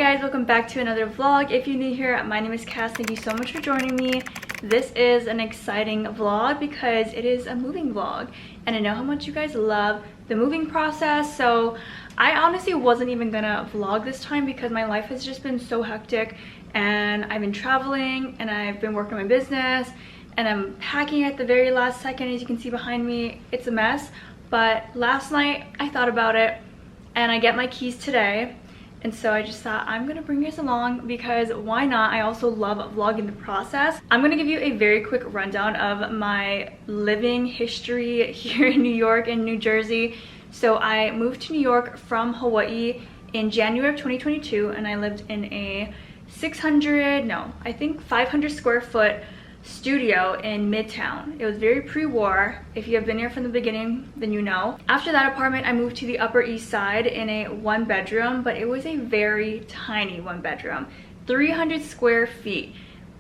guys, welcome back to another vlog. If you're new here, my name is Cass. Thank you so much for joining me. This is an exciting vlog because it is a moving vlog, and I know how much you guys love the moving process. So I honestly wasn't even gonna vlog this time because my life has just been so hectic, and I've been traveling and I've been working on my business, and I'm packing at the very last second. As you can see behind me, it's a mess. But last night I thought about it and I get my keys today, and so I just thought I'm gonna bring you guys along because why not? I also love vlogging the process. I'm gonna give you a very quick rundown of my living history here in New York and New Jersey. So I moved to New York from Hawaii in January of 2022, and I lived in a 500 square foot studio in Midtown. It was very pre-war. If you have been here from the beginning, then you know. After that apartment, I moved to the Upper East Side in a 1-bedroom, but it was a very tiny 1-bedroom, 300 square feet,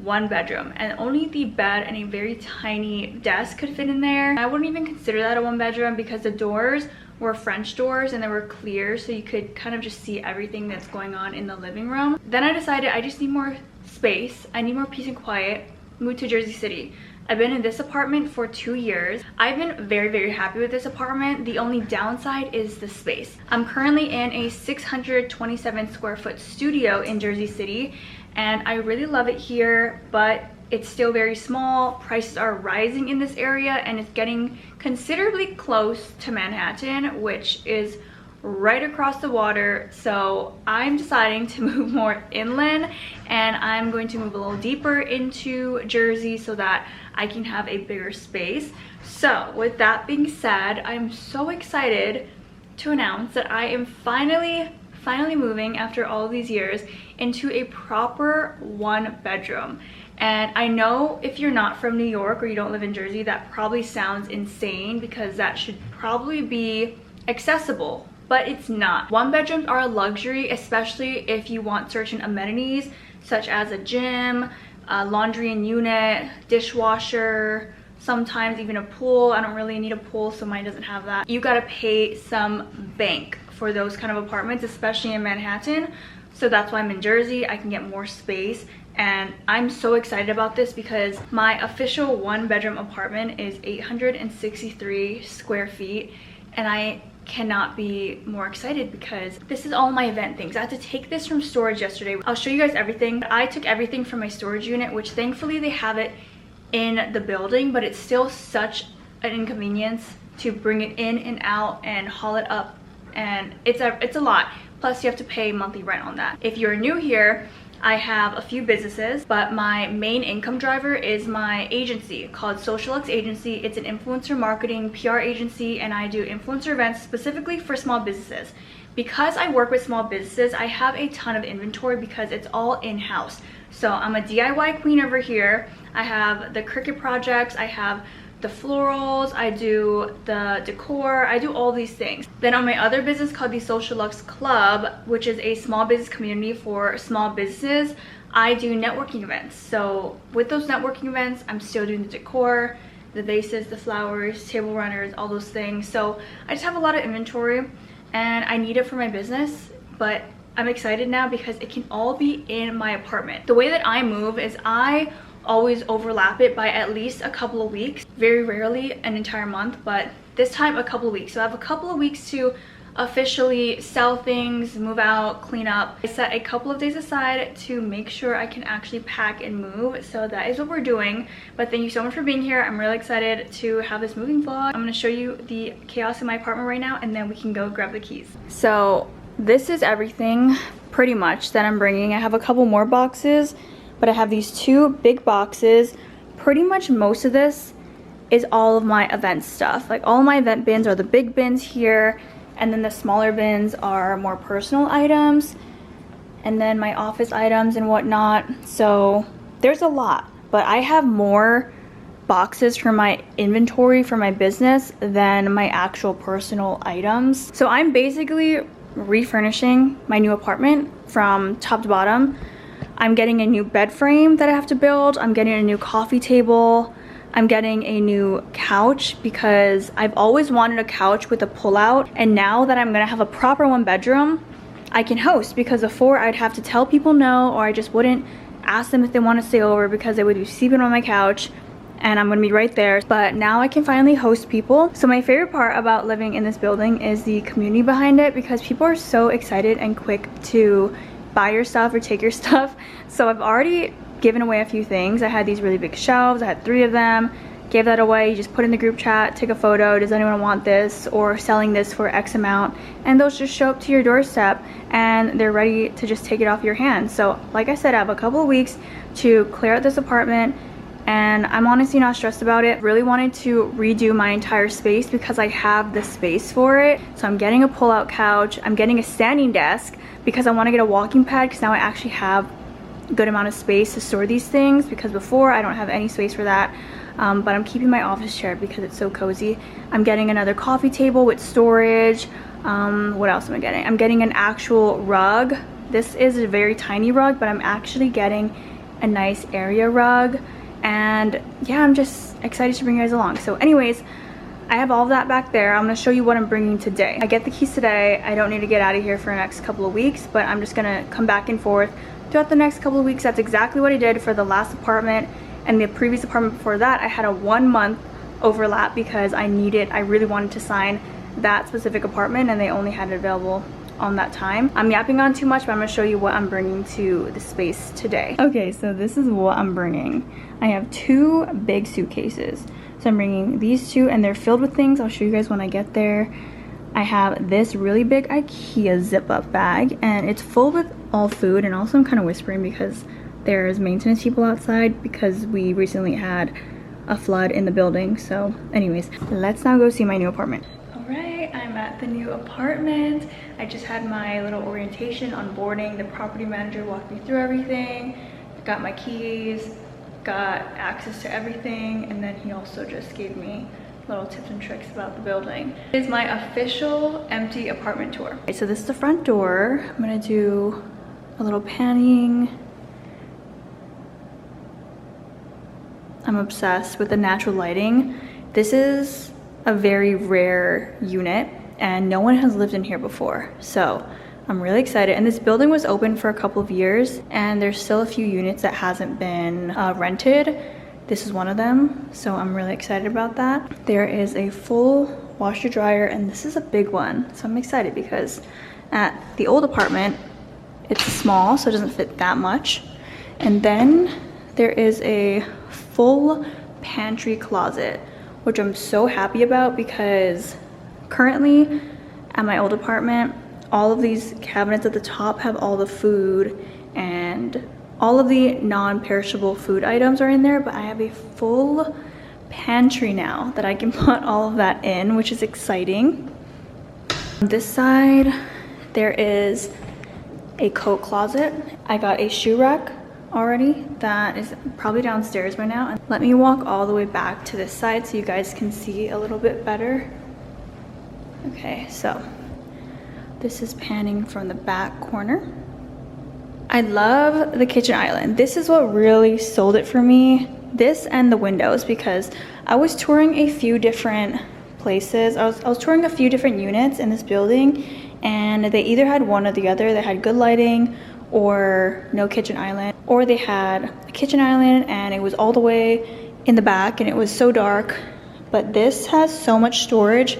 1-bedroom, and only the bed and a very tiny desk could fit in there. I wouldn't even consider that a 1-bedroom because the doors were French doors and they were clear, so you could kind of just see everything that's going on in the living room. Then I decided I just need more space. I need more peace and quiet. Moved to Jersey City. I've been in this apartment for 2 years. I've been very happy with this apartment. The only downside is the space. I'm currently in a 627 square foot studio in Jersey City, and I really love it here, but it's still very small. Prices are rising in this area, and it's getting considerably close to Manhattan, which is right across the water. So I'm deciding to move more inland, and I'm going to move a little deeper into Jersey so that I can have a bigger space. So with that being said, I'm so excited to announce that I am finally moving after all of these years into a proper 1-bedroom. And I know if you're not from New York or you don't live in Jersey, that probably sounds insane because that should probably be accessible, but it's not. 1-bedrooms are a luxury, especially if you want certain amenities such as a gym, a laundry and unit, dishwasher, sometimes even a pool. I don't really need a pool, so mine doesn't have that. You gotta pay some bank for those kind of apartments, especially in Manhattan. So that's why I'm in Jersey. I can get more space, and I'm so excited about this because my official 1-bedroom apartment is 863 square feet, and I cannot be more excited because this is all my event things. I had to take this from storage yesterday. I'll show you guys everything. I took everything from my storage unit, which thankfully they have it in the building, but it's still such an inconvenience to bring it in and out and haul it up, and it's a lot. Plus you have to pay monthly rent on that. If you're new here, I have a few businesses, but my main income driver is my agency called SocialX Agency. It's an influencer marketing PR agency, and I do influencer events specifically for small businesses. Because I work with small businesses, I have a ton of inventory because it's all in-house. So I'm a DIY queen over here. I have the Cricut projects, I have the florals, I do the decor, I do all these things. Then on my other business called the SocialX Club, which is a small business community for small businesses, I do networking events. So with those networking events, I'm still doing the decor, the vases, the flowers, table runners, all those things. So I just have a lot of inventory, and I need it for my business, but I'm excited now because it can all be in my apartment. The way that I move is I always overlap it by at least a couple of weeks, very rarely an entire month, but this time a couple of weeks. So I have a couple of weeks to officially sell things, move out, clean up. I set a couple of days aside to make sure I can actually pack and move, so that is what we're doing. But thank you so much for being here. I'm really excited to have this moving vlog. I'm gonna show you the chaos in my apartment right now, and then we can go grab the keys. So this is everything pretty much that I'm bringing. I have a couple more boxes, but I have these 2 big boxes. Pretty much most of this is all of my event stuff. Like all my event bins are the big bins here, and then the smaller bins are more personal items, and then my office items and whatnot. So there's a lot, but I have more boxes for my inventory for my business than my actual personal items. So I'm basically refurnishing my new apartment from top to bottom. I'm getting a new bed frame that I have to build. I'm getting a new coffee table. I'm getting a new couch because I've always wanted a couch with a pull-out, and now that I'm gonna have a proper 1-bedroom, I can host, because before I'd have to tell people no, or I just wouldn't ask them if they want to stay over because they would be sleeping on my couch and I'm gonna be right there. But now I can finally host people. So my favorite part about living in this building is the community behind it, because people are so excited and quick to buy your stuff or take your stuff. So I've already given away a few things. I had these really big shelves, I had 3 of them. Gave that away. You just put in the group chat, take a photo, does anyone want this, or selling this for X amount, and those just show up to your doorstep and they're ready to just take it off your hands. So like I said, I have a couple of weeks to clear out this apartment, and I'm honestly not stressed about it. Really wanted to redo my entire space because I have the space for it. So I'm getting a pull-out couch, I'm getting a standing desk because I want to get a walking pad, because now I actually have a good amount of space to store these things, because before I don't have any space for that. But I'm keeping my office chair because it's so cozy. I'm getting another coffee table with storage. What else am I getting? I'm getting an actual rug. This is a very tiny rug, but I'm actually getting a nice area rug. And yeah, I'm just excited to bring you guys along. So anyways, I have all of that back there. I'm gonna show you what I'm bringing today. I get the keys today. I don't need to get out of here for the next couple of weeks, but I'm just gonna come back and forth throughout the next couple of weeks. That's exactly what I did for the last apartment. And the previous apartment before that, I had a 1-month overlap because I really wanted to sign that specific apartment, and they only had it available on that time. I'm yapping on too much, but I'm gonna show you what I'm bringing to the space today. Okay, so this is what I'm bringing. I have 2 big suitcases. So I'm bringing these 2, and they're filled with things. I'll show you guys when I get there. I have this really big IKEA zip-up bag, and it's full with all food. And also I'm kind of whispering because there's maintenance people outside, because we recently had a flood in the building. So anyways, let's now go see my new apartment. All right, I'm at the new apartment. I just had my little orientation on boarding. The property manager walked me through everything, got my keys, got access to everything, and then he also just gave me little tips and tricks about the building. This is my official empty apartment tour. Okay, so this is the front door. I'm gonna do a little panning. I'm obsessed with the natural lighting. This is a very rare unit and no one has lived in here before. So I'm really excited. And this building was open for a couple of years and there's still a few units that hasn't been rented. This is one of them. So I'm really excited about that. There is a full washer dryer and this is a big one. So I'm excited because at the old apartment, it's small, so it doesn't fit that much. And then there is a full pantry closet, which I'm so happy about because currently at my old apartment, all of these cabinets at the top have all the food and all of the non-perishable food items are in there, but I have a full pantry now that I can put all of that in, which is exciting. On this side, there is a coat closet. I got a shoe rack already that is probably downstairs by now. And let me walk all the way back to this side so you guys can see a little bit better. Okay, so this is panning from the back corner. I love the kitchen island. This is what really sold it for me. This and the windows, because I was touring a few different places. I was touring a few different units in this building and they either had one or the other. They had good lighting or no kitchen island, or they had a kitchen island and it was all the way in the back and it was so dark. But this has so much storage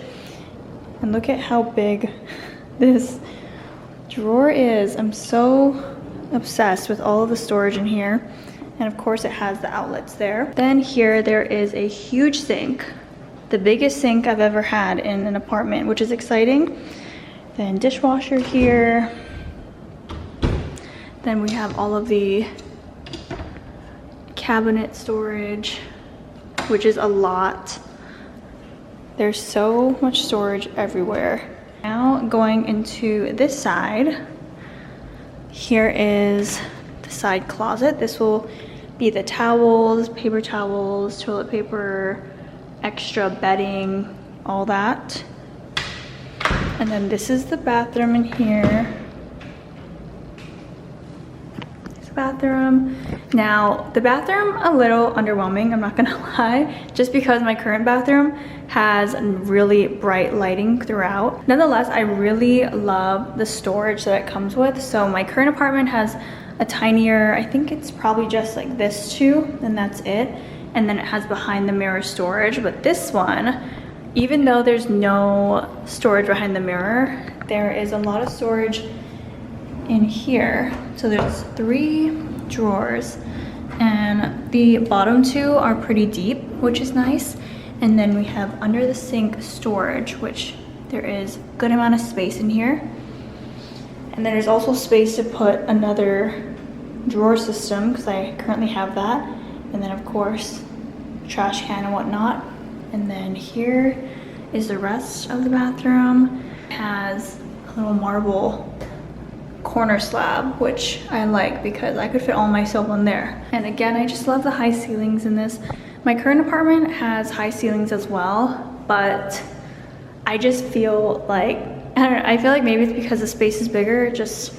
and look at how big this drawer is. I'm so obsessed with all of the storage in here. And of course it has the outlets there. Then here there is a huge sink, the biggest sink I've ever had in an apartment, which is exciting. Then dishwasher here. Then we have all of the cabinet storage, which is a lot. There's so much storage everywhere. Now going into this side, here is the side closet. This will be the towels, paper towels, toilet paper, extra bedding, all that. And then this is the bathroom in here. So bathroom. Now, the bathroom, a little underwhelming, I'm not gonna lie, just because my current bathroom has really bright lighting throughout. Nonetheless, I really love the storage that it comes with. So my current apartment has a tinier, I think it's probably just like this too, and that's it. And then it has behind the mirror storage. But this one, even though there's no storage behind the mirror, there is a lot of storage in here. So there's 3 drawers, and the bottom 2 are pretty deep, which is nice. And then we have under the sink storage, which there is a good amount of space in here. And then there's also space to put another drawer system, because I currently have that. And then of course, trash can and whatnot. And then here is the rest of the bathroom. It has a little marble corner slab, which I like because I could fit all my soap on there. And again, I just love the high ceilings in this. My current apartment has high ceilings as well, but I just feel like, I don't know, I feel like maybe it's because the space is bigger, it just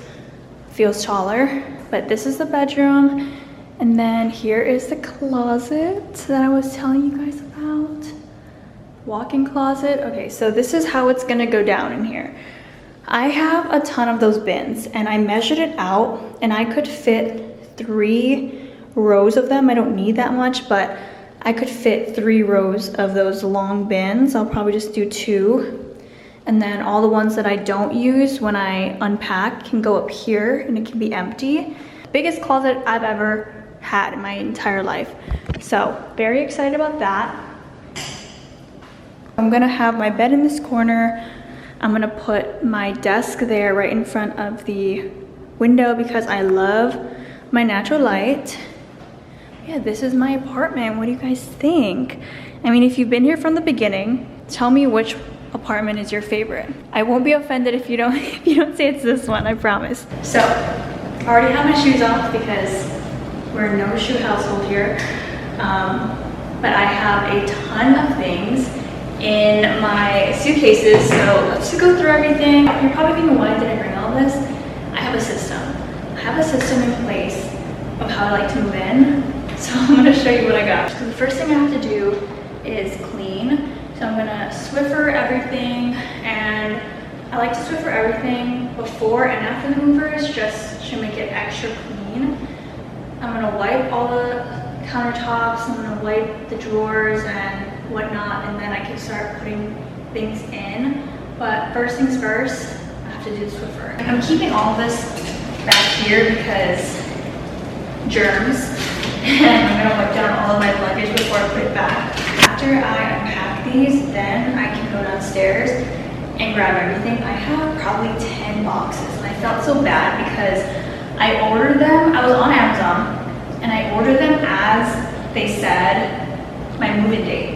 feels taller. But this is the bedroom, and then here is the closet that I was telling you guys about. Walk-in closet. Okay, so this is how it's gonna go down in here. I have a ton of those bins, and I measured it out, and I could fit 3 rows of them. I don't need that much, but I could fit 3 rows of those long bins. I'll probably just do 2. And then all the ones that I don't use when I unpack can go up here, and it can be empty. Biggest closet I've ever had in my entire life. So very excited about that. I'm gonna have my bed in this corner. I'm gonna put my desk there right in front of the window because I love my natural light. Yeah, this is my apartment. What do you guys think? I mean, if you've been here from the beginning, tell me which apartment is your favorite. I won't be offended if you don't say it's this one, I promise. So, I already have my shoes off because we're a no shoe household here. But I have a ton of things in my suitcases, so let's just go through everything. You're probably thinking, why did I bring all this? I have a system. I have a system in place of how I like to move in. So I'm gonna show you what I got. So the first thing I have to do is clean. So I'm gonna Swiffer everything, and I like to Swiffer everything before and after the movers just to make it extra clean. I'm gonna wipe all the countertops, I'm gonna wipe the drawers and whatnot, and then I can start putting things in. But first things first, I have to do the Swiffer. I'm keeping all this back here because germs, and I'm gonna wipe down all of my luggage before I put it back. After I unpack these, then I can go downstairs and grab everything. I have probably 10 boxes, and I felt so bad because I ordered them, I was on Amazon, and I ordered them as they said my move-in date.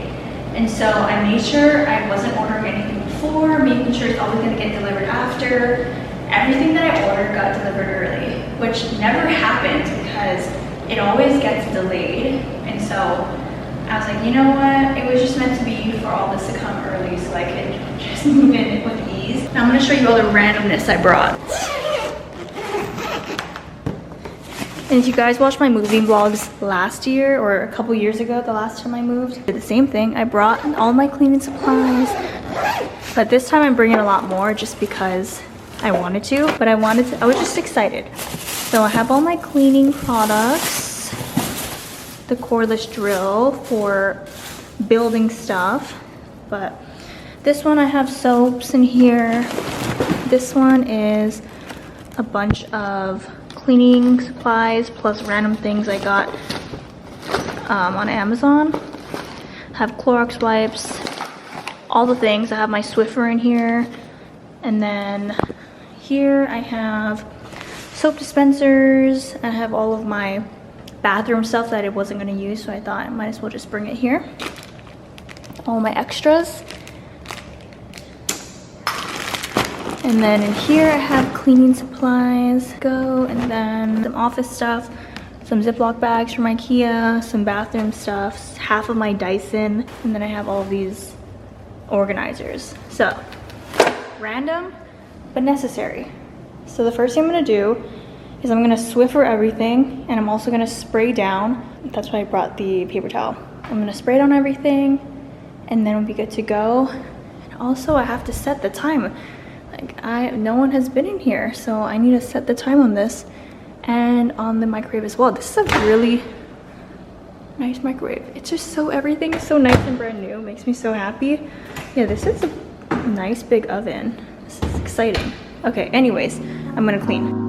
And so I made sure I wasn't ordering anything before, making sure it's always gonna get delivered after. Everything that I ordered got delivered early, which never happens because it always gets delayed. And so I was like, you know what? It was just meant to be for all this to come early so I could just move in with ease. Now I'm gonna show you all the randomness I brought. And if you guys watched my moving vlogs last year or a couple years ago, the last time I moved, I did the same thing. I brought all my cleaning supplies, but this time I'm bringing a lot more just because I wanted to, but I was just excited. So I have all my cleaning products, the cordless drill for building stuff, but this one I have soaps in here. This one is a bunch of cleaning supplies plus random things I got on Amazon. I have Clorox wipes, all the things. I have my Swiffer in here, and then here I have soap dispensers. I have all of my bathroom stuff that I wasn't going to use, so I thought I might as well just bring it here. All my extras. And then in here I have cleaning supplies, and then some office stuff, some Ziploc bags from IKEA, some bathroom stuff, half of my Dyson, and then I have all of these organizers. So, random, but necessary. So the first thing I'm gonna do is I'm gonna Swiffer everything, and I'm also gonna spray down. That's why I brought the paper towel. I'm gonna spray down everything, and then we'll be good to go. And also, I have to set the time. Like, no one has been in here, so I need to set the time on this and on the microwave as well. This is a really nice microwave. It's just so, everything is so nice and brand new. It makes me so happy. Yeah, this is a nice big oven. This is exciting. Okay, anyways, I'm gonna clean.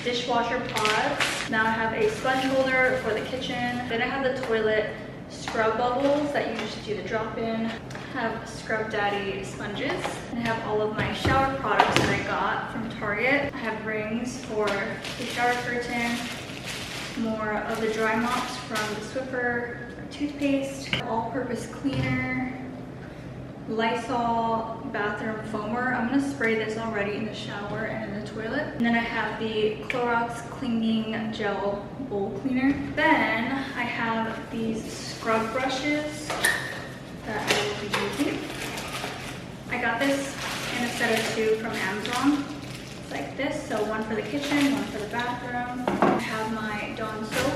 Dishwasher pods. Now I have a sponge holder for the kitchen. Then I have the toilet scrub bubbles that you just do the drop in. I have Scrub Daddy sponges. And I have all of my shower products that I got from Target. I have rings for the shower curtain, more of the dry mops from the Swiffer toothpaste, all-purpose cleaner, Lysol bathroom foamer. I'm gonna spray this already in the shower and in the toilet. And then I have the Clorox cleaning gel bowl cleaner. Then I have these scrub brushes that I will be using. I got this in a set of 2 from Amazon. It's like this, so one for the kitchen, one for the bathroom. I have my Dawn soap.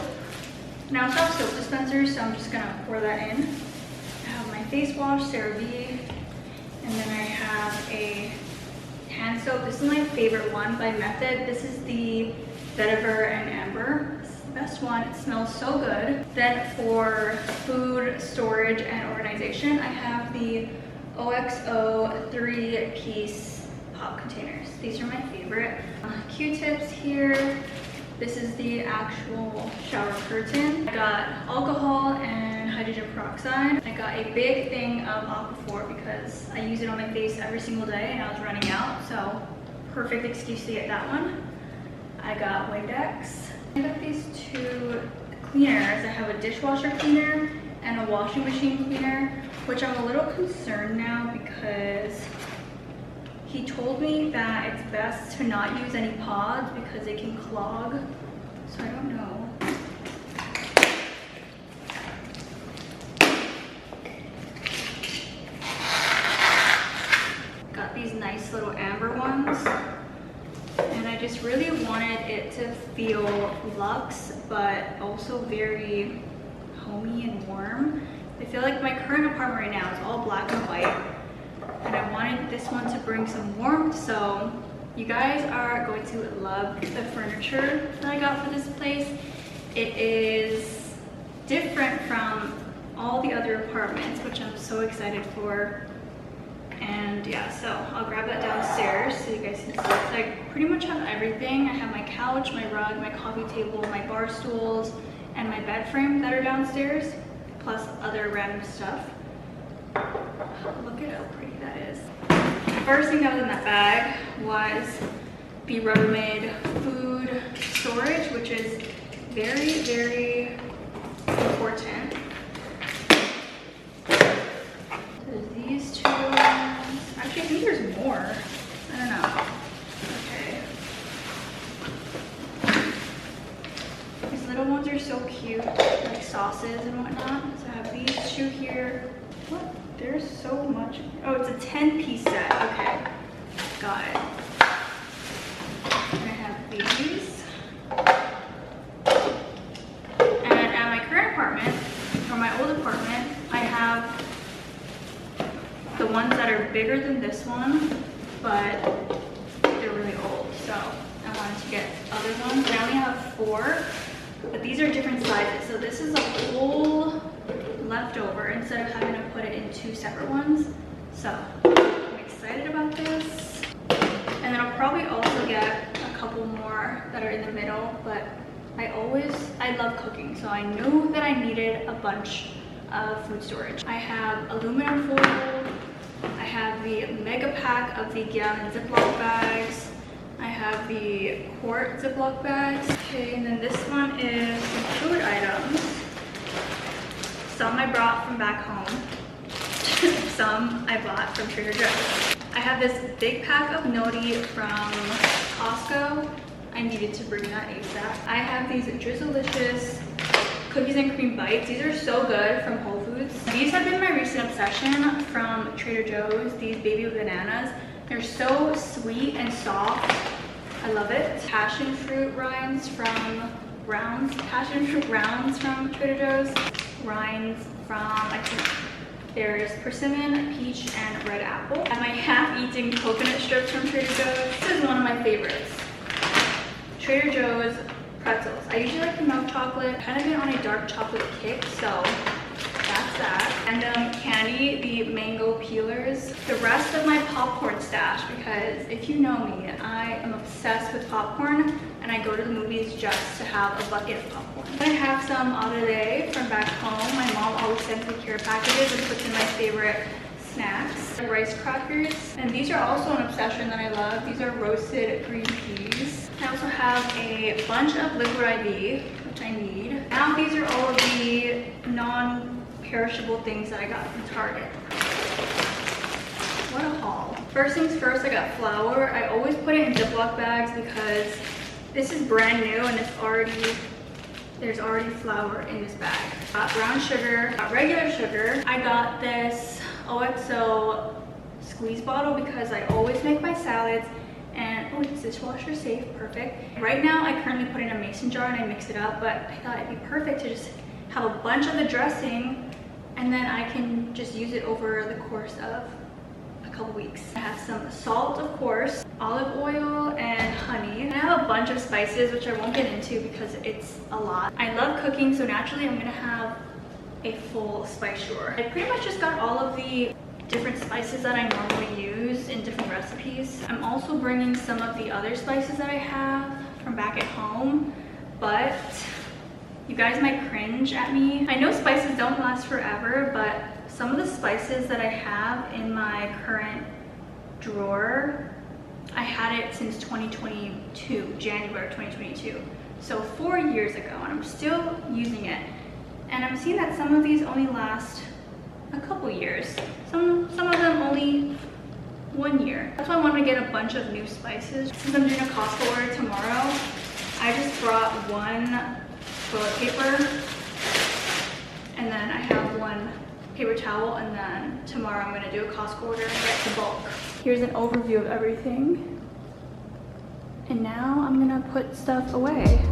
Now it's not soap dispensers, so I'm just gonna pour that in. I have my face wash, CeraVe, and then I have a hand soap. This is my favorite one by Method. This is the Vetiver and Amber. This is the best one. It smells so good. Then for food storage and organization, I have the OXO 3-piece pop containers. These are my favorite. Q-tips here. This is the actual shower curtain. I got alcohol and hydrogen peroxide. I got a big thing of Aquaphor because I use it on my face every single day and I was running out, so perfect excuse to get that one. I got Windex. I got these 2 cleaners. I have a dishwasher cleaner and a washing machine cleaner, which I'm a little concerned now because he told me that it's best to not use any pods because they can clog, so I don't know. Got these nice little amber ones, and I just really wanted it to feel luxe, but also very homey and warm. I feel like my current apartment right now is all black and white, and I wanted this one to bring some warmth, so you guys are going to love the furniture that I got for this place. It is different from all the other apartments, which I'm so excited for. And yeah, so I'll grab that downstairs so you guys can see. So I pretty much have everything. I have my couch, my rug, my coffee table, my bar stools, and my bed frame that are downstairs, plus other random stuff. Look at how pretty that is. First thing that was in that bag was the Rubbermaid food storage, which is very, very important. There's these 2 ones. Actually, I think there's more. I don't know. Okay. These little ones are so cute, like sauces and whatnot. So I have these 2 here. What? There's so much. Oh, it's a 10-piece set. Okay, got it. And I have these. And at my current apartment, or my old apartment, I have the ones that are bigger than this one, but they're really old. So I wanted to get other ones. I only have 4, but these are different sizes. So this is a whole leftover instead of having to put it in 2 separate ones. So I'm excited about this. And then I'll probably also get a couple more that are in the middle, but I love cooking, so I knew that I needed a bunch of food storage. I have aluminum foil. I have the mega pack of the gallon Ziploc bags. I have the quart Ziploc bags. Okay, and then this one is some food items. Some I brought from back home. Some I bought from Trader Joe's. I have this big pack of nori from Costco. I needed to bring that ASAP. I have these Drizzlicious cookies and cream bites. These are so good from Whole Foods. These have been my recent obsession from Trader Joe's, these baby bananas. They're so sweet and soft. I love it. Passion fruit rounds from Trader Joe's. Rinds from, I think there's persimmon, peach, and red apple. And my half-eaten coconut strips from Trader Joe's. This is one of my favorites. Trader Joe's pretzels. I usually like the milk chocolate. Kind of been on a dark chocolate kick, so that's that. And candy, the mango peelers. The rest of my popcorn stash, because if you know me, I am obsessed with popcorn and I go to the movies just to have a bucket of popcorn. I have some Auto from back home. My mom always sends me care packages and puts in my favorite snacks. Rice crackers. And these are also an obsession that I love. These are roasted green peas. I also have a bunch of liquid IV, which I need. Now these are all of the non-perishable things that I got from Target. What a haul. First things first, I got flour. I always put it in Ziploc bags because this is brand new and there's already flour in this bag. Got brown sugar, got regular sugar. I got this OXO squeeze bottle because I always make my salads. And oh, it's dishwasher safe, perfect. Right now I currently put in a mason jar and I mix it up, but I thought it'd be perfect to just have a bunch of the dressing and then I can just use it over the course of a couple weeks. I have some salt, of course, olive oil, and honey. And I have a bunch of spices, which I won't get into because it's a lot. I love cooking, so naturally I'm gonna have a full spice drawer. I pretty much just got all of the different spices that I normally use in different recipes. I'm also bringing some of the other spices that I have from back at home, but you guys might cringe at me. I know spices don't last forever, but some of the spices that I have in my current drawer, I had it since 2022, January 2022. So 4 years ago, and I'm still using it. And I'm seeing that some of these only last a couple years. Some of them only 1 year. That's why I wanted to get a bunch of new spices. Since I'm doing a Costco order tomorrow, I just brought one toilet paper, and then I have one paper towel, and then tomorrow I'm gonna do a Costco order and get the bulk. Here's an overview of everything. And now I'm gonna put stuff away.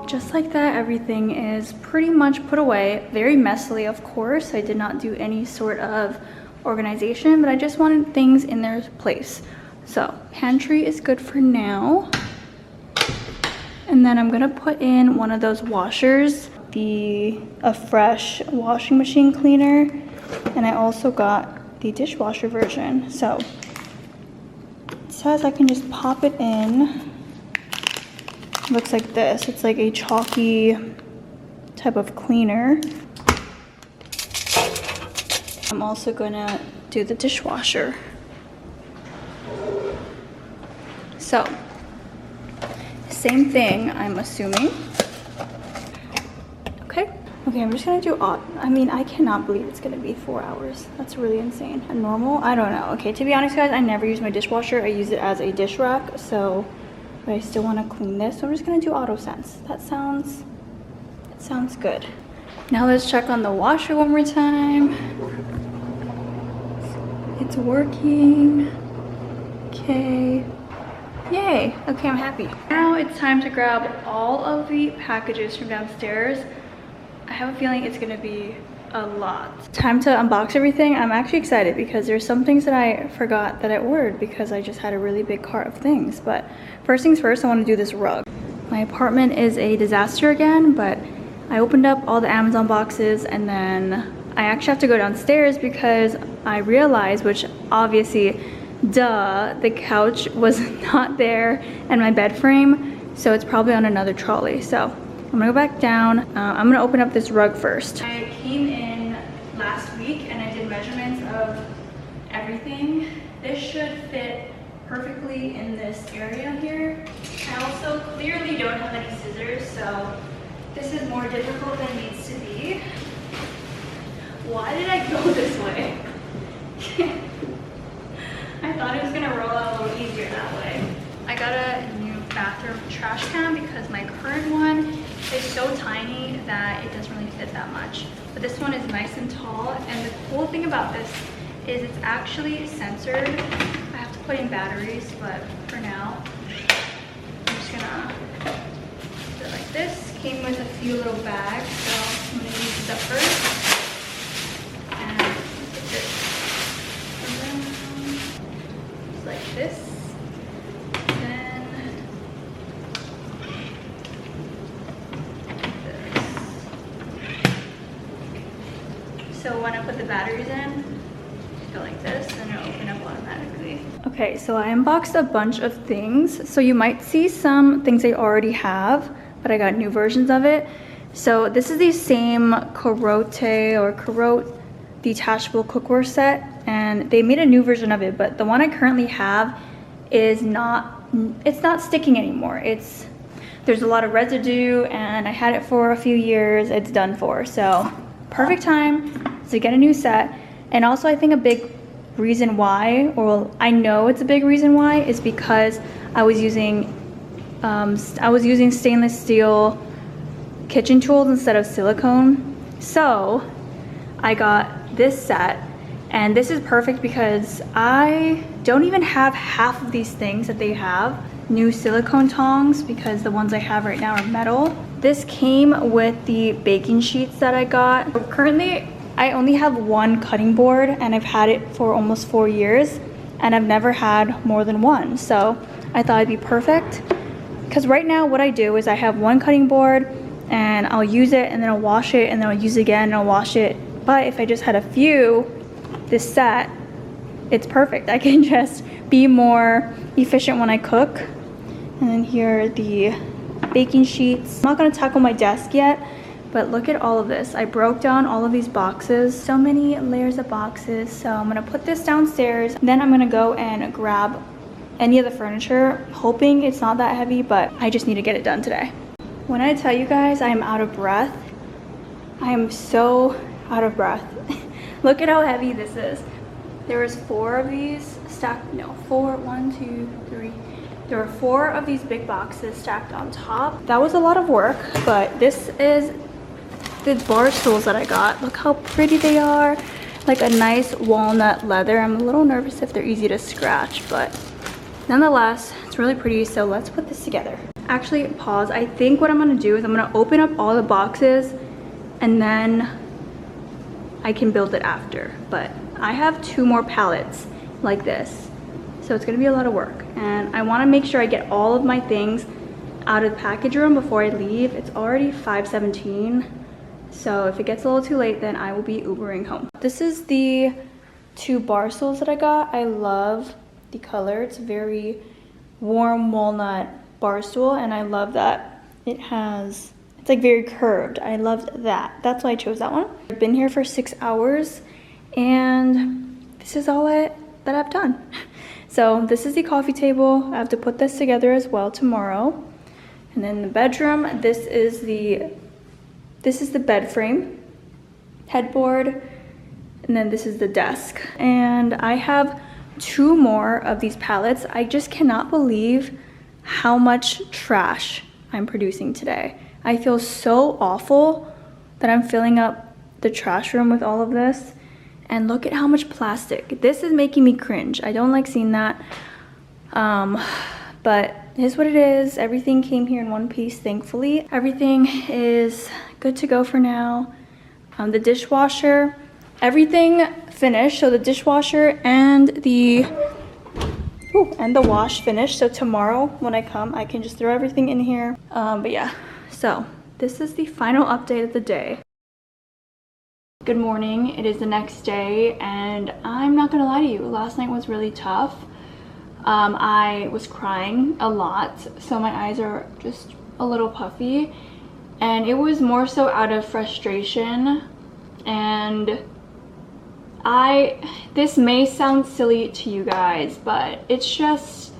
Just like that, everything is pretty much put away. Very messily, of course. I did not do any sort of organization, but I just wanted things in their place. So, pantry is good for now. And then I'm gonna put in one of those washers, a fresh washing machine cleaner, and I also got the dishwasher version. So, it says I can just pop it in. Looks like this. It's like a chalky type of cleaner. I'm also gonna do the dishwasher. So, same thing, I'm assuming. Okay, I'm just gonna do I mean, I cannot believe it's gonna be 4 hours. That's really insane. And normal? I don't know. Okay, to be honest, guys, I never use my dishwasher. I use it as a dish rack, so. But I still want to clean this, so I'm just gonna do AutoSense. That sounds good. Now let's check on the washer one more time. It's working. Okay. Yay. Okay, I'm happy. Now it's time to grab all of the packages from downstairs. I have a feeling it's gonna be a lot. Time to unbox everything. I'm actually excited because there's some things that I forgot that I ordered because I just had a really big cart of things. But first things first, I want to do this rug. My apartment is a disaster again, but I opened up all the Amazon boxes and then I actually have to go downstairs because I realized, which obviously, duh, the couch was not there and my bed frame, so it's probably on another trolley. So I'm gonna go back down. I'm gonna open up this rug first. I came in last week and I did measurements of everything. This should fit perfectly in this area here. I also clearly don't have any scissors, so this is more difficult than it needs to be. Why did I go this way? I thought it was gonna roll out a little easier that way. I got a new bathroom trash can because my current one is so tiny that it doesn't really fit that much. But this one is nice and tall, and the cool thing about this is it's actually censored. I have to put in batteries, but for now, I'm just gonna do it like this. Came with a few little bags, so I'm gonna use this up first. And put this around, just like this. So when I put the batteries in, go like this, and it'll open up automatically. Okay, so I unboxed a bunch of things. So you might see some things I already have, but I got new versions of it. So this is the same Carote detachable cookware set, and they made a new version of it, but the one I currently have is it's not sticking anymore. There's a lot of residue, and I had it for a few years. It's done for, so perfect time to get a new set. And also I think a big reason why, or I know it's a big reason why, is because I was using stainless steel kitchen tools instead of silicone. So I got this set, and this is perfect because I don't even have half of these things that they have. New silicone tongs, because the ones I have right now are metal. This came with the baking sheets that I got. Currently, I only have one cutting board, and I've had it for almost 4 years, and I've never had more than one. So I thought it'd be perfect. Because right now what I do is I have one cutting board, and I'll use it, and then I'll wash it, and then I'll use it again, and I'll wash it. But if I just had a few, this set, it's perfect. I can just be more efficient when I cook. And then here are the baking sheets. I'm not gonna tackle my desk yet, but look at all of this. I broke down all of these boxes. So many layers of boxes. So I'm gonna put this downstairs. Then I'm gonna go and grab any of the furniture, hoping it's not that heavy, but I just need to get it done today. When I tell you guys I am out of breath, I am so out of breath. Look at how heavy this is. There was 4 of these stacked, no, 4, 1, 2, 3. There were 4 of these big boxes stacked on top. That was a lot of work, but this is the bar stools that I got. Look how pretty they are. Like a nice walnut leather. I'm a little nervous if they're easy to scratch, but nonetheless, it's really pretty. So let's put this together. Actually, pause. I think what I'm gonna do is I'm gonna open up all the boxes, and then I can build it after. But I have 2 more pallets like this. So it's gonna be a lot of work, and I wanna make sure I get all of my things out of the package room before I leave. It's already 5:17, so if it gets a little too late, then I will be Ubering home. This is the 2 bar stools that I got. I love the color. It's very warm walnut bar stool, and I love that it's like very curved. I loved that. That's why I chose that one. I've been here for 6 hours, and this is all that I've done. So this is the coffee table. I have to put this together as well tomorrow. And then the bedroom, this is the bed frame, headboard, and then this is the desk. And I have 2 more of these pallets. I just cannot believe how much trash I'm producing today. I feel so awful that I'm filling up the trash room with all of this. And look at how much plastic. This is making me cringe. I don't like seeing that. But it is what it is. Everything came here in one piece, thankfully. Everything is good to go for now. The dishwasher, everything finished. So the dishwasher and the wash finished. So tomorrow when I come, I can just throw everything in here. But yeah, so this is the final update of the day. Good morning. It is the next day, and I'm not gonna lie to you, last night was really tough. I was crying a lot, so my eyes are just a little puffy, and it was more so out of frustration. And this may sound silly to you guys, but it's just,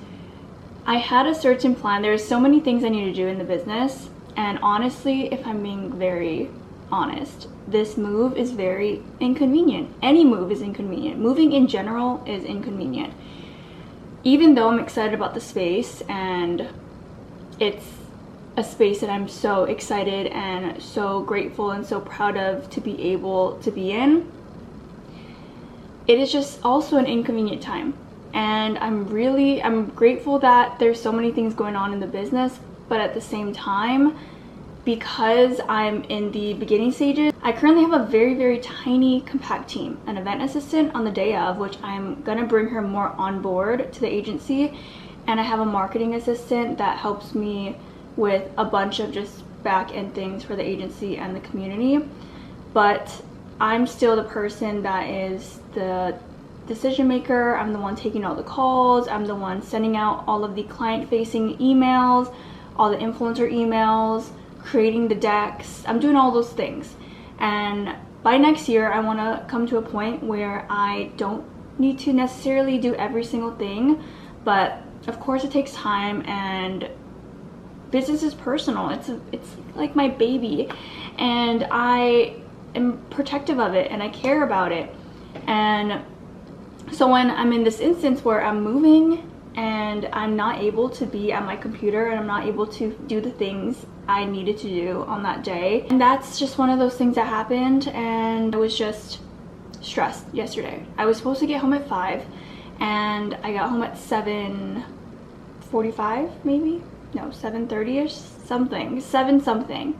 I had a certain plan. There's so many things I need to do in the business, and honestly, if I'm being very honest, this move is very inconvenient. Any move is inconvenient. Moving in general is inconvenient. Even though I'm excited about the space and it's a space that I'm so excited and so grateful and so proud of to be able to be in, it is just also an inconvenient time. And I'm grateful that there's so many things going on in the business, but at the same time, because I'm in the beginning stages, I currently have a very, very tiny compact team, an event assistant on the day of, which I'm gonna bring her more on board to the agency, and I have a marketing assistant that helps me with a bunch of just back end things for the agency and the community. But I'm still the person that is the decision maker. I'm the one taking all the calls. I'm the one sending out all of the client facing emails, all the influencer emails, creating the decks. I'm doing all those things. And by next year, I want to come to a point where I don't need to necessarily do every single thing, but of course it takes time, and business is personal. It's like my baby, and I am protective of it and I care about it. And so when I'm in this instance where I'm moving and I'm not able to be at my computer and I'm not able to do the things I needed to do on that day, and that's just one of those things that happened, and I was just stressed yesterday. I was supposed to get home at 5 and I got home at 7:45 maybe? No, 7:30ish, something, 7 something.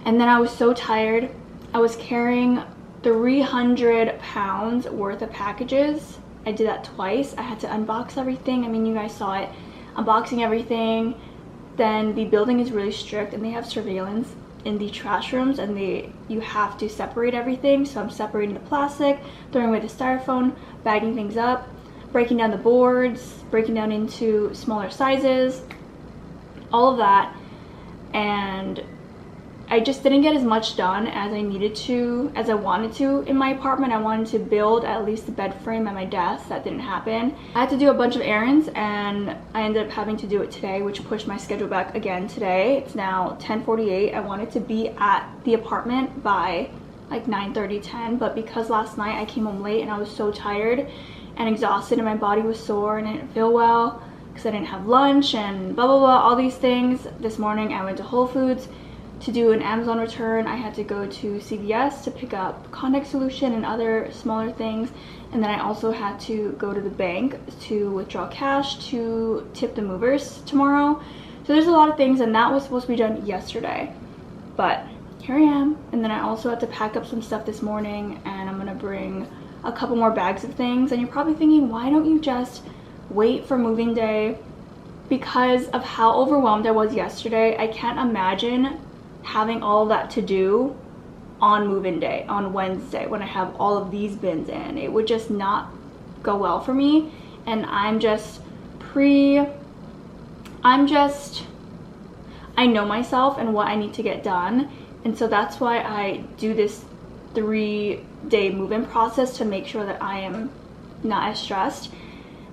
And then I was so tired. I was carrying 300 pounds worth of packages. I did that twice. I had to unbox everything. I mean, you guys saw it, unboxing everything. Then the building is really strict and they have surveillance in the trash rooms, and you have to separate everything. So I'm separating the plastic, throwing away the styrofoam, bagging things up, breaking down the boards, breaking down into smaller sizes, all of that. And I just didn't get as much done as I needed to, as I wanted to in my apartment. I wanted to build at least the bed frame at my desk. That didn't happen. I had to do a bunch of errands, and I ended up having to do it today, which pushed my schedule back again today. It's now 10:48. I wanted to be at the apartment by like 9:30, 10, but because last night I came home late and I was so tired and exhausted and my body was sore and I didn't feel well because I didn't have lunch and blah blah blah, all these things. This morning I went to Whole Foods to do an Amazon return. I had to go to CVS to pick up contact solution and other smaller things, and then I also had to go to the bank to withdraw cash to tip the movers tomorrow. So there's a lot of things, and that was supposed to be done yesterday, but here I am. And then I also had to pack up some stuff this morning, and I'm gonna bring a couple more bags of things. And you're probably thinking, why don't you just wait for moving day? Because of how overwhelmed I was yesterday, I can't imagine having all of that to do on move-in day, on Wednesday, when I have all of these bins in. It would just not go well for me. And I know myself and what I need to get done. And so that's why I do this 3-day move-in process, to make sure that I am not as stressed.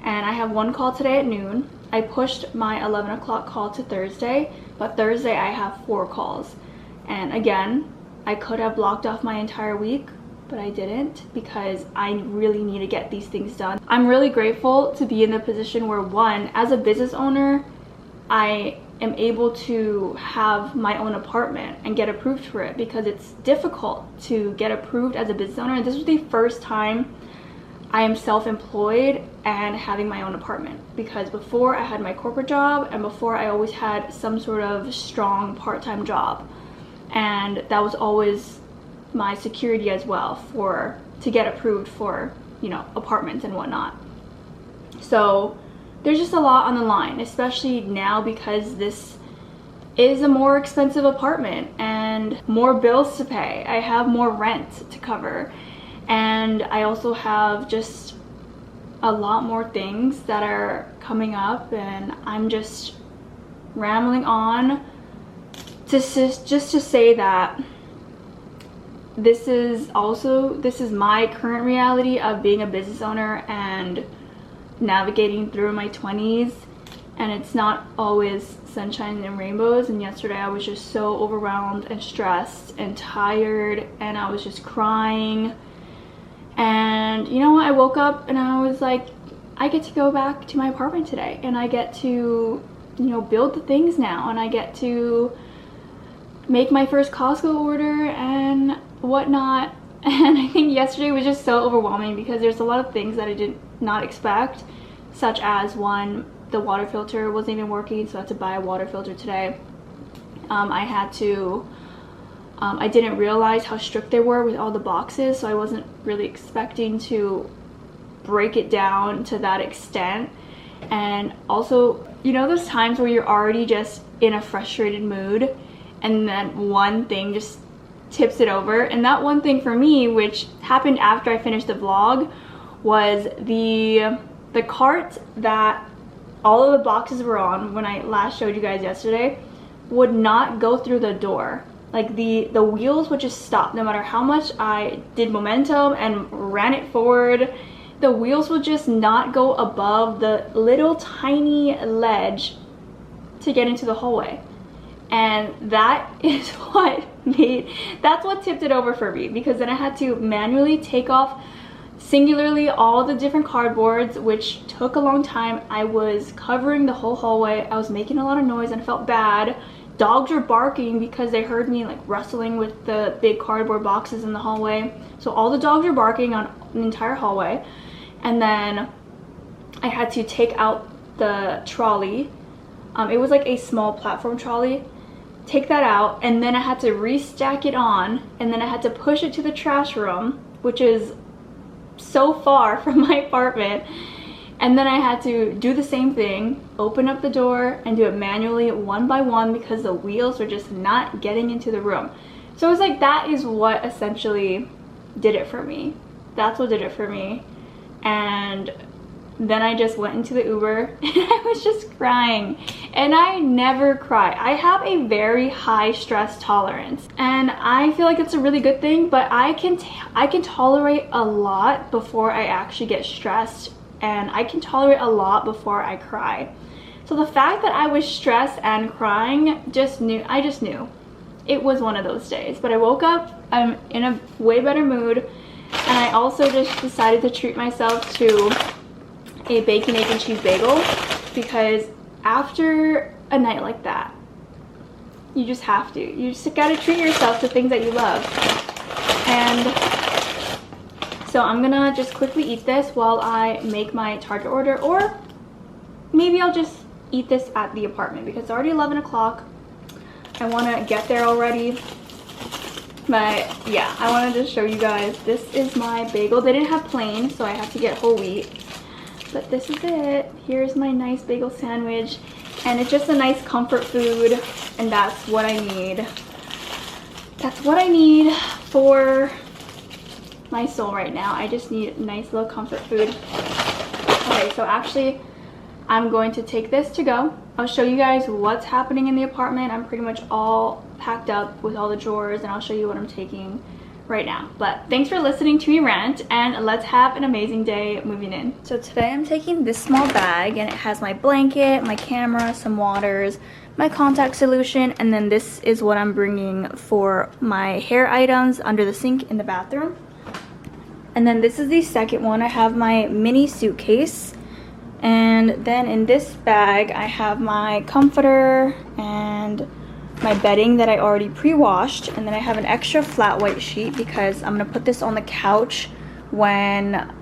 And I have one call today at noon. I pushed my 11 o'clock call to Thursday, but Thursday I have 4 calls. And again, I could have blocked off my entire week, but I didn't, because I really need to get these things done. I'm really grateful to be in the position where, one, as a business owner, I am able to have my own apartment and get approved for it, because it's difficult to get approved as a business owner. And this was the first time I am self-employed and having my own apartment, because before I had my corporate job, and before I always had some sort of strong part-time job, and that was always my security as well to get approved for, you know, apartments and whatnot. So there's just a lot on the line, especially now, because this is a more expensive apartment and more bills to pay. I have more rent to cover, and I also have just a lot more things that are coming up, and I'm just rambling on just to say that this is my current reality of being a business owner and navigating through my 20s and it's not always sunshine and rainbows. And yesterday I was just so overwhelmed and stressed and tired, and I was just crying. And you know what, I woke up and I was like, I get to go back to my apartment today, and I get to, you know, build the things now, and I get to make my first Costco order and whatnot. And I think yesterday was just so overwhelming because there's a lot of things that I did not expect, such as, one, the water filter wasn't even working, so I had to buy a water filter today. I didn't realize how strict they were with all the boxes, so I wasn't really expecting to break it down to that extent. And also, you know those times where you're already just in a frustrated mood and then one thing just tips it over? And that one thing for me, which happened after I finished the vlog, was the cart that all of the boxes were on when I last showed you guys yesterday would not go through the door. Like the wheels would just stop no matter how much I did momentum and ran it forward. The wheels would just not go above the little tiny ledge to get into the hallway. And that is that's what tipped it over for me, because then I had to manually take off singularly all the different cardboards, which took a long time. I was covering the whole hallway. I was making a lot of noise and I felt bad. Dogs were barking because they heard me like wrestling with the big cardboard boxes in the hallway. So all the dogs were barking on the entire hallway. And then I had to take out the trolley. It was like a small platform trolley. Take that out, and then I had to restack it on, and then I had to push it to the trash room, which is so far from my apartment. And then I had to do the same thing, open up the door and do it manually one by one because the wheels were just not getting into the room. So it was like, that is what essentially did it for me. That's what did it for me. And then I just went into the Uber and I was just crying. And I never cry. I have a very high stress tolerance, and I feel like it's a really good thing, but I can tolerate a lot before I actually get stressed, and I can tolerate a lot before I cry. So the fact that I was stressed and crying, I just knew it was one of those days. But I woke up, I'm in a way better mood, and I also just decided to treat myself to a bacon, egg, and cheese bagel, because after a night like that, you just have to. You just gotta treat yourself to things that you love. And so I'm gonna just quickly eat this while I make my Target order, or maybe I'll just eat this at the apartment because it's already 11 o'clock. I wanna get there already. But yeah, I wanted to show you guys. This is my bagel. They didn't have plain, so I have to get whole wheat. But this is it. Here's my nice bagel sandwich, and it's just a nice comfort food, and that's what I need. That's what I need for my soul right now. I just need nice little comfort food. Okay, so actually I'm going to take this to go. I'll show you guys what's happening in the apartment. I'm pretty much all packed up with all the drawers, and I'll show you what I'm taking right now. But thanks for listening to me rant, and let's have an amazing day moving in. So today I'm taking this small bag, and it has my blanket, my camera, some waters, my contact solution, and then this is what I'm bringing for my hair items under the sink in the bathroom. And then this is the second one. I have my mini suitcase, and then in this bag I have my comforter and my bedding that I already pre-washed, and then I have an extra flat white sheet because I'm gonna put this on the couch when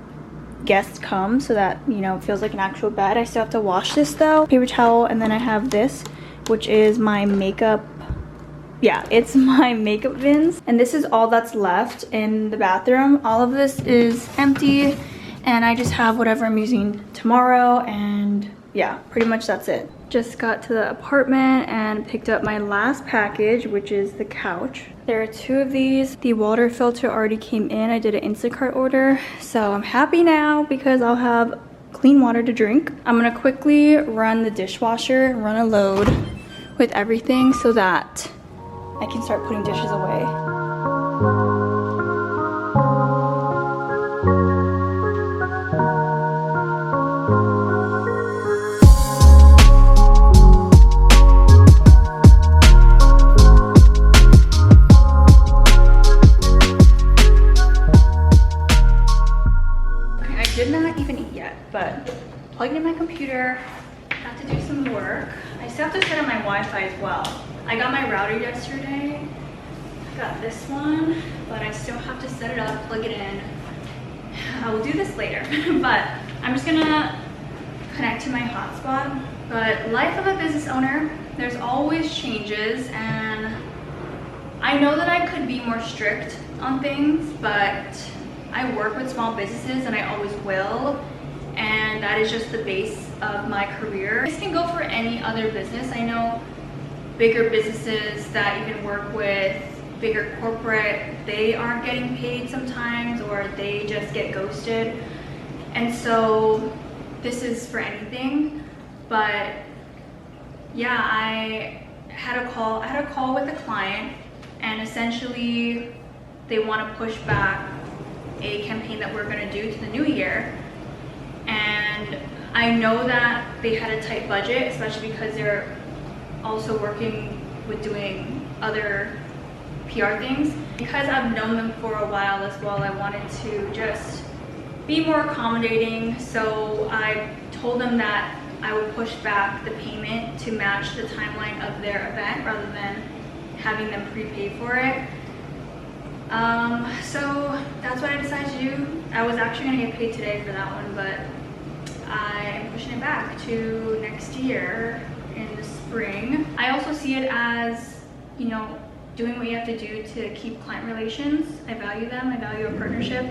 guests come, so that, you know, it feels like an actual bed. I still have to wash this though. Paper towel, and then I have this, which is my makeup. Yeah, it's my makeup bins, and this is all that's left in the bathroom. All of this is empty, and I just have whatever I'm using tomorrow, and yeah, pretty much that's it. Just got to the apartment and picked up my last package, which is the couch. There are 2 of these. The water filter already came in. I did an Instacart order, so I'm happy now because I'll have clean water to drink. I'm gonna quickly run the dishwasher, run a load with everything so that I can start putting dishes away. I got my router yesterday. I got this one, but I still have to set it up, plug it in. I will do this later, but I'm just gonna connect to my hotspot. But life of a business owner, there's always changes, and I know that I could be more strict on things, but I work with small businesses and I always will, and that is just the base of my career. This can go for any other business. I know bigger businesses that you can work with, bigger corporate, they aren't getting paid sometimes, or they just get ghosted. And so this is for anything. But yeah, I had a call with a client, and essentially they want to push back a campaign that we're going to do to the new year. And I know that they had a tight budget, especially because they're also working with doing other PR things. Because I've known them for a while as well, I wanted to just be more accommodating. So I told them that I would push back the payment to match the timeline of their event rather than having them prepay for it. So that's what I decided to do. I was actually going to get paid today for that one, but I am pushing it back to next year in the spring. I also see it as, you know, doing what you have to do to keep client relations. I value them, I value a partnership,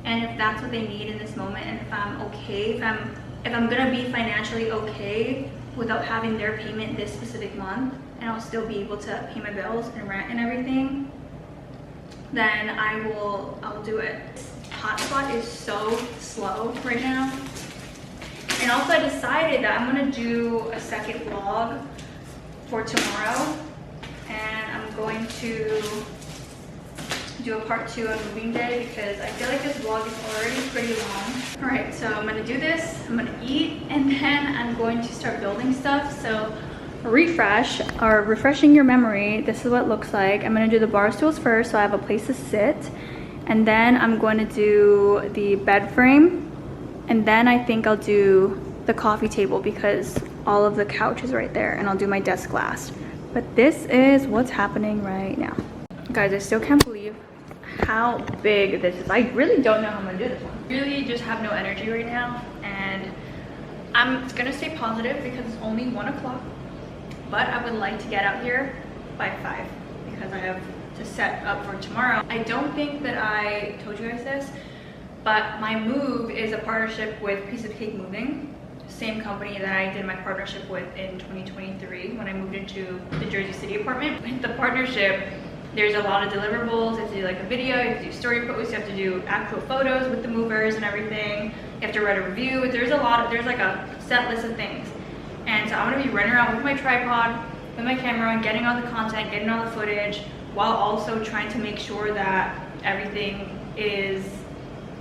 and if that's what they need in this moment, and if I'm okay, if I'm gonna be financially okay without having their payment this specific month, and I'll still be able to pay my bills and rent and everything, then I'll do it. Hotspot is so slow right now. And also I decided that I'm gonna do a second vlog for tomorrow, and I'm going to do a part 2 on moving day because I feel like this vlog is already pretty long. All right, so I'm gonna do this, I'm gonna eat, and then I'm going to start building stuff. So refreshing your memory, this is what it looks like. I'm gonna do the bar stools first so I have a place to sit, and then I'm going to do the bed frame, and then I think I'll do the coffee table because all of the couch is right there, and I'll do my desk last. But this is what's happening right now. Guys, I still can't believe how big this is. I really don't know how I'm gonna do this one. Really just have no energy right now, and I'm gonna stay positive because it's only 1 o'clock, but I would like to get out here by 5 because I have to set up for tomorrow. I don't think that I told you guys this, but my move is a partnership with Piece of Cake Moving, same company that I did my partnership with in 2023 when I moved into the Jersey City apartment. With the partnership, there's a lot of deliverables. You have to do like a video, you have to do story posts, you have to do actual photos with the movers and everything. You have to write a review. There's like a set list of things. And so I'm gonna be running around with my tripod, with my camera, and getting all the content, getting all the footage, while also trying to make sure that everything is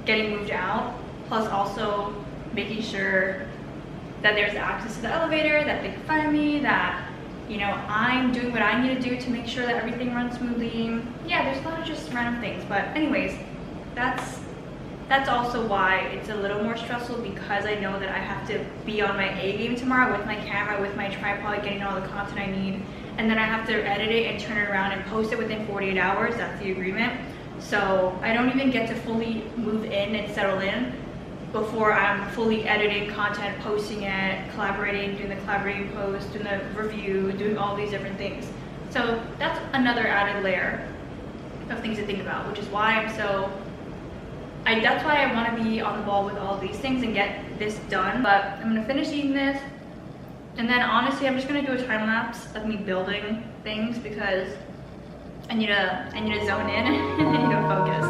getting moved out, plus also making sure that there's access to the elevator, that they can find me, that, you know, I'm doing what I need to do to make sure that everything runs smoothly. Yeah, there's a lot of just random things, but anyways, that's also why it's a little more stressful, because I know that I have to be on my A game tomorrow with my camera, with my tripod, getting all the content I need, and then I have to edit it and turn it around and post it within 48 hours. That's the agreement. So I don't even get to fully move in and settle in before I'm fully editing content, posting it, collaborating, doing the collaborating post, doing the review, doing all these different things. So that's another added layer of things to think about, which is why that's why I want to be on the ball with all of these things and get this done. But I'm gonna finish eating this, and then honestly I'm just gonna do a time lapse of me building things because I need to zone in and I need to focus.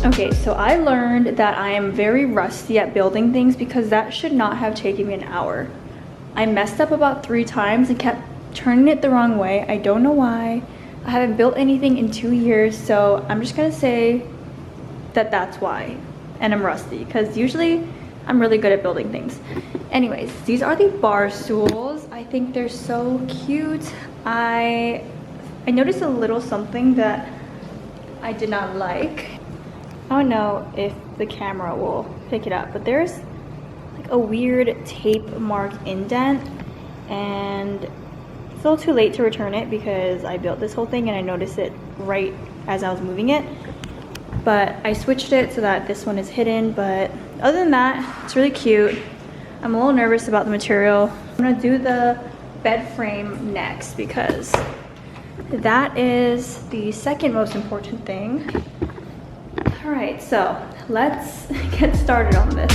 Okay, so I learned that I am very rusty at building things because that should not have taken me an hour. I messed up about 3 times and kept turning it the wrong way. I don't know why. I haven't built anything in 2 years, so I'm just gonna say that that's why. And I'm rusty, because usually I'm really good at building things. Anyways, these are the bar stools. I think they're so cute. I noticed a little something that I did not like. I don't know if the camera will pick it up, but there's like a weird tape mark indent, and it's a little too late to return it because I built this whole thing and I noticed it right as I was moving it. But I switched it so that this one is hidden, but other than that, it's really cute. I'm a little nervous about the material. I'm gonna do the bed frame next because that is the second most important thing. All right, so let's get started on this.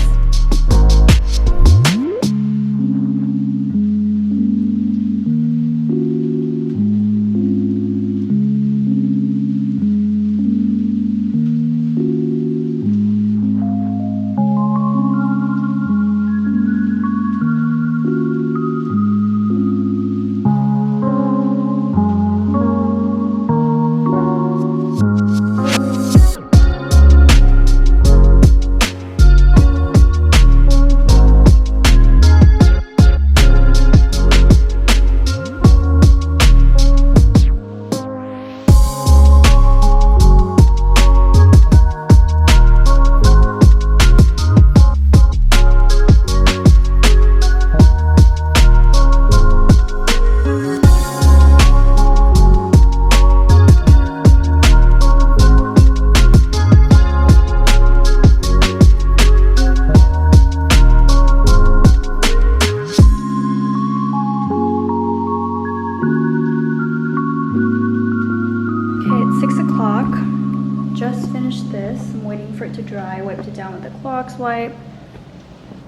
Just finished this. I'm waiting for it to dry. Wiped it down with a Clorox wipe.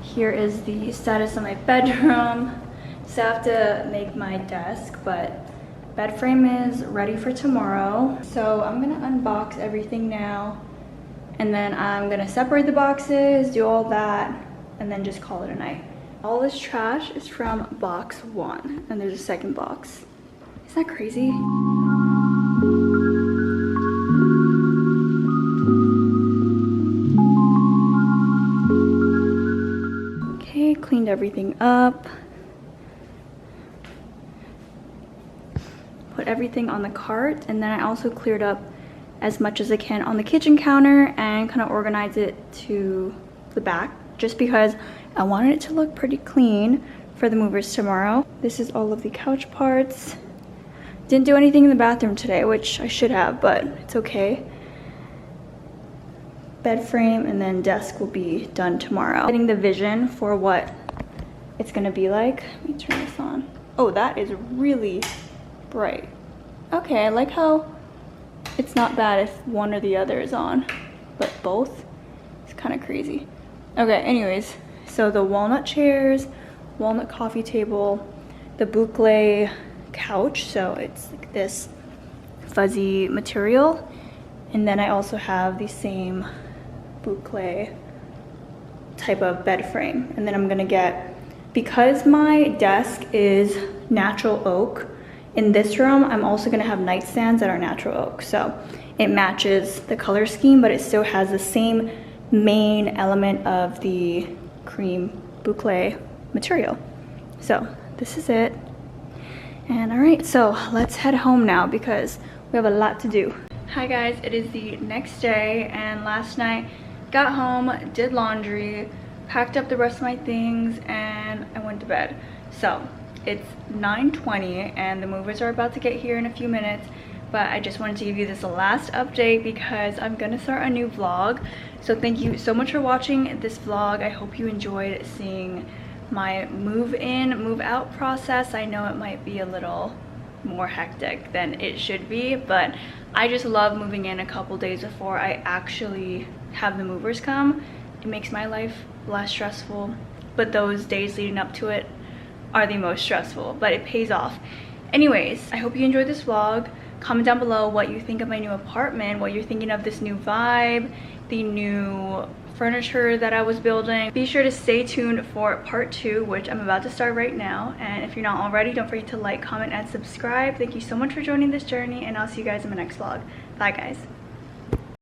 Here is the status of my bedroom. Still have to make my desk, but bed frame is ready for tomorrow. So I'm gonna unbox everything now, and then I'm gonna separate the boxes, do all that, and then just call it a night. All this trash is from box 1, and there's a second box. Isn't that crazy? Cleaned everything up, put everything on the cart, and then I also cleared up as much as I can on the kitchen counter and kind of organize it to the back just because I wanted it to look pretty clean for the movers tomorrow. This is all of the couch parts. Didn't do anything in the bathroom today, which I should have, but it's okay. Bed frame and then desk will be done tomorrow. Getting the vision for what it's gonna be like. Let me turn this on. Oh, that is really bright. Okay, I like how it's not bad if one or the other is on, but both, it's kind of crazy. Okay, anyways, so the walnut chairs, walnut coffee table, the boucle couch, so it's like this fuzzy material, and then I also have the same boucle type of bed frame. And then I'm gonna get, because my desk is natural oak, in this room I'm also gonna have nightstands that are natural oak, so it matches the color scheme, but it still has the same main element of the cream boucle material. So this is it. And all right, so let's head home now because we have a lot to do. Hi guys, it is the next day, and last night got home, did laundry, packed up the rest of my things, and I went to bed. So it's 9:20 and the movers are about to get here in a few minutes, but I just wanted to give you this last update because I'm gonna start a new vlog. So thank you so much for watching this vlog. I hope you enjoyed seeing my move in, move out process. I know it might be a little more hectic than it should be, but I just love moving in a couple days before I actually have the movers come. It makes my life less stressful, but those days leading up to it are the most stressful, but it pays off. Anyways, I hope you enjoyed this vlog. Comment down below what you think of my new apartment, what you're thinking of this new vibe, the new furniture that I was building. Be sure to stay tuned for part 2, which I'm about to start right now. And if you're not already, don't forget to like, comment, and subscribe. Thank you so much for joining this journey, and I'll see you guys in my next vlog. Bye guys.